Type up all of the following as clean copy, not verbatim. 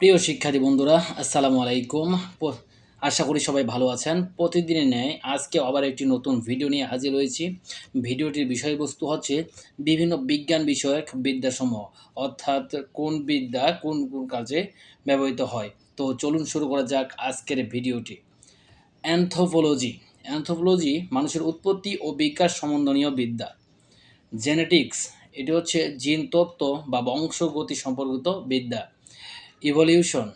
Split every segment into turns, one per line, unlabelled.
প্রিয় শিক্ষার্থী বন্ধুরা, আসসালামু আলাইকুম। আশা করি সবাই ভালো আছেন। প্রতিদিনের ন্যায় আজকে আবার একটি নতুন ভিডিও নিয়ে হাজির হয়েছি। ভিডিওটির বিষয়বস্তু হচ্ছে বিভিন্ন বিজ্ঞান বিষয়ক বিদ্যাসমূহ, অর্থাৎ কোন বিদ্যা কোন কোন কাজে ব্যবহৃত হয়। তো চলুন শুরু করা যাক আজকের ভিডিওটি। অ্যানথ্রোপোলজি। অ্যানথ্রোপোলজি মানুষের উৎপত্তি ও বিকাশ সম্বন্ধীয় বিদ্যা। জেনেটিক্স, এটি হচ্ছে জিন তত্ত্ব বা বংশগতি সম্পর্কিত বিদ্যা। ইভলিউশন,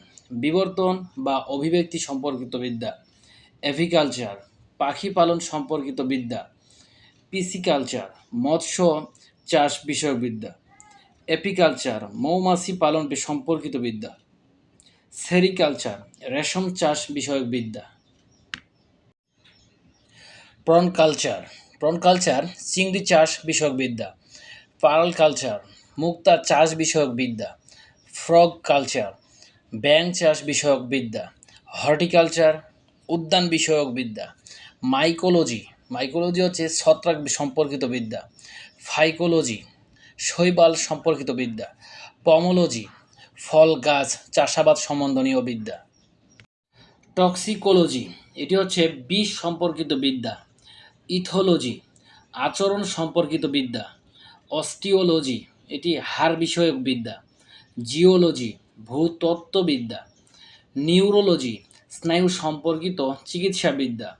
বিবর্তন বা অভিব্যক্তি সম্পর্কিত বিদ্যা। এভিকালচার, পাখি পালন সম্পর্কিত বিদ্যা। পিসিকালচার, মৎস্য চাষ বিষয়ক বিদ্যা। এপিকালচার, মৌমাছি পালন সম্পর্কিত বিদ্যা। সেরিকালচার, রেশম চাষ বিষয়ক বিদ্যা। প্রন কালচার, প্রন কালচার চিংড়ি চাষ বিষয়ক বিদ্যা। পার্ল কালচার, মুক্তা চাষ বিষয়ক বিদ্যা। ফ্রগ কালচার, ব্যাঙ চাষ বিষয়ক বিদ্যা। হর্টিকালচার, উদ্যান বিষয়ক বিদ্যা। মাইকোলজি, মাইকোলজি হচ্ছে ছত্রাক সম্পর্কিত বিদ্যা। ফাইকোলজি, শৈবাল সম্পর্কিত বিদ্যা। পমোলজি, ফল গাছ চাষাবাদ সম্বন্ধনীয় বিদ্যা। টক্সিকোলজি, এটি হচ্ছে বিষ সম্পর্কিত বিদ্যা। ইথোলজি, আচরণ সম্পর্কিত বিদ্যা। অস্টিওলজি, এটি হাড় বিষয়ক বিদ্যা। জিওলজি, ভূতত্ত্ববিদ্যা। নিউরোলজি, স্নায়ু সম্পর্কিত চিকিৎসাবিদ্যা।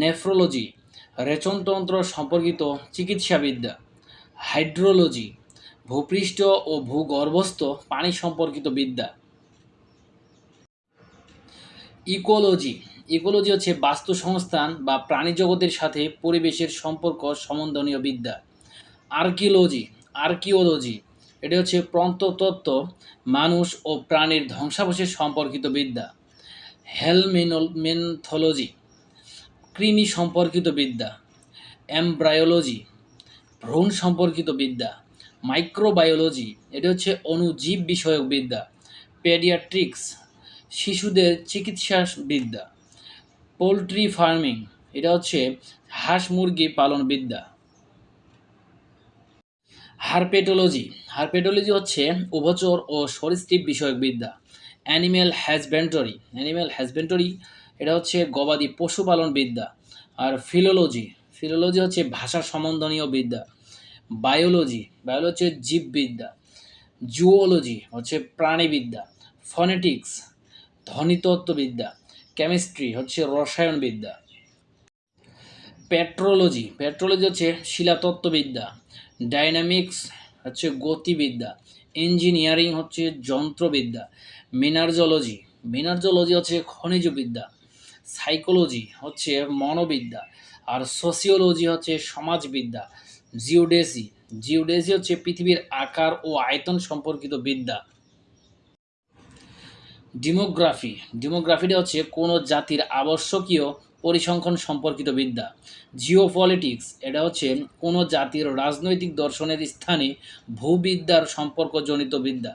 নেফ্রোলজি, রেচনতন্ত্র সম্পর্কিত চিকিৎসাবিদ্যা। হাইড্রোলজি, ভূপৃষ্ঠ ও ভূগর্ভস্থ পানি সম্পর্কিত বিদ্যা। ইকোলজি, ইকোলজি হচ্ছে বাস্তু সংস্থান বা প্রাণীজগতের সাথে পরিবেশের সম্পর্ক সম্বন্ধনীয় বিদ্যা। আর্কিওলজি, আর্কিওলজি, এটি হচ্ছে প্রত্নতত্ত্ব, মানুষ ও প্রাণীর ধ্বংসাবশেষ সম্পর্কিত বিদ্যা। হেলমিনথোলজি, কৃমি সম্পর্কিত বিদ্যা। এমব্রায়োলজি, ভ্রূণ সম্পর্কিত বিদ্যা। মাইক্রোবায়োলজি, এটি হচ্ছে অণুজীব বিষয়ক বিদ্যা। পেডিয়াট্রিক্স, শিশুদের চিকিৎসা বিদ্যা। পোলট্রি ফার্মিং, এটা হচ্ছে হাঁস মুরগি পালন বিদ্যা। হারপেটোলজি, হারপেটোলজি হচ্ছে উভচর ও সরীসৃপ বিষয়ক বিদ্যা। অ্যানিম্যাল হ্যাজব্যান্ডরি, অ্যানিম্যাল হ্যাজব্যান্ডরি, এটা হচ্ছে গবাদি পশুপালন বিদ্যা। আর ফিলোলজি, ফিলোলজি হচ্ছে ভাষা সম্বন্ধনীয় বিদ্যা। বায়োলজি, বায়োলজি হচ্ছে জীববিদ্যা। জুওলজি হচ্ছে প্রাণীবিদ্যা। ফনেটিক্স, ধ্বনিতত্ত্ববিদ্যা। কেমিস্ট্রি হচ্ছে রসায়নবিদ্যা। পেট্রোলজি, পেট্রোলজি হচ্ছে শিলাতত্ত্ববিদ্যা। ডাইনামিক্স হচ্ছে গতিবিদ্যা। ইঞ্জিনিয়ারিং হচ্ছে যন্ত্রবিদ্যা। মিনার্জোলজি, মিনার্জোলজি হচ্ছে খনিজবিদ্যা। সাইকোলজি হচ্ছে মনোবিদ্যা। আর সোসিওলজি হচ্ছে সমাজবিদ্যা। জিওডেসি, জিওডেসি হচ্ছে পৃথিবীর আকার ও আয়তন সম্পর্কিত বিদ্যা। ডেমোগ্রাফি, ডেমোগ্রাফিটা হচ্ছে কোনো জাতির আবশ্যকীয় পরিসংখ্যান সম্পর্কিত বিদ্যা। জিওপলিটিক্স, এটা হচ্ছে কোনো জাতির রাজনৈতিক দর্শনের স্থানে ভূবিদ্যার সম্পর্কজনিত বিদ্যা।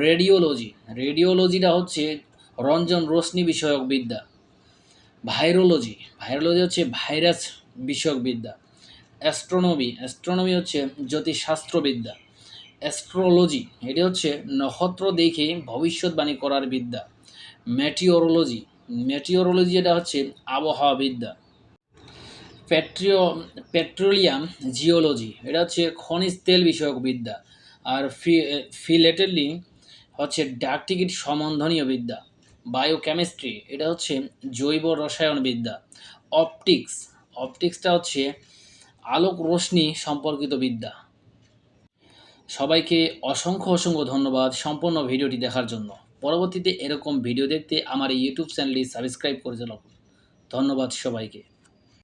রেডিওলজি, রেডিওলজিটা হচ্ছে রঞ্জন রশ্মি বিষয়ক বিদ্যা। ভাইরোলজি, ভাইরোলজি হচ্ছে ভাইরাস বিষয়ক বিদ্যা। অ্যাস্ট্রোনমি, অ্যাস্ট্রোনমি হচ্ছে জ্যোতিষশাস্ত্রবিদ্যা। অ্যাস্ট্রোলজি, এটি হচ্ছে নক্ষত্র দেখে ভবিষ্যৎবাণী করার বিদ্যা। মেটিওরোলজি, মেটিওরোলজি এটা হচ্ছে আবহাওয়াবিদ্যা। পেট্রিও পেট্রোলিয়াম জিওলজি, এটা হচ্ছে খনিজ তেল বিষয়ক বিদ্যা। আর ফিলেটেলি হচ্ছে ডাক টিকিট সম্বন্ধনীয় বিদ্যা। বায়োকেমিস্ট্রি, এটা হচ্ছে জৈব রসায়ন বিদ্যা। অপটিক্স, অপটিক্সটা হচ্ছে আলোক রশ্মি সম্পর্কিত বিদ্যা। সবাইকে অসংখ্য অসংখ্য ধন্যবাদ সম্পূর্ণ ভিডিওটি দেখার জন্য। পরবর্তীতে এরকম ভিডিও দেখতে আমার এই ইউটিউব চ্যানেলটি সাবস্ক্রাইব করে রাখুন। ধন্যবাদ সবাইকে।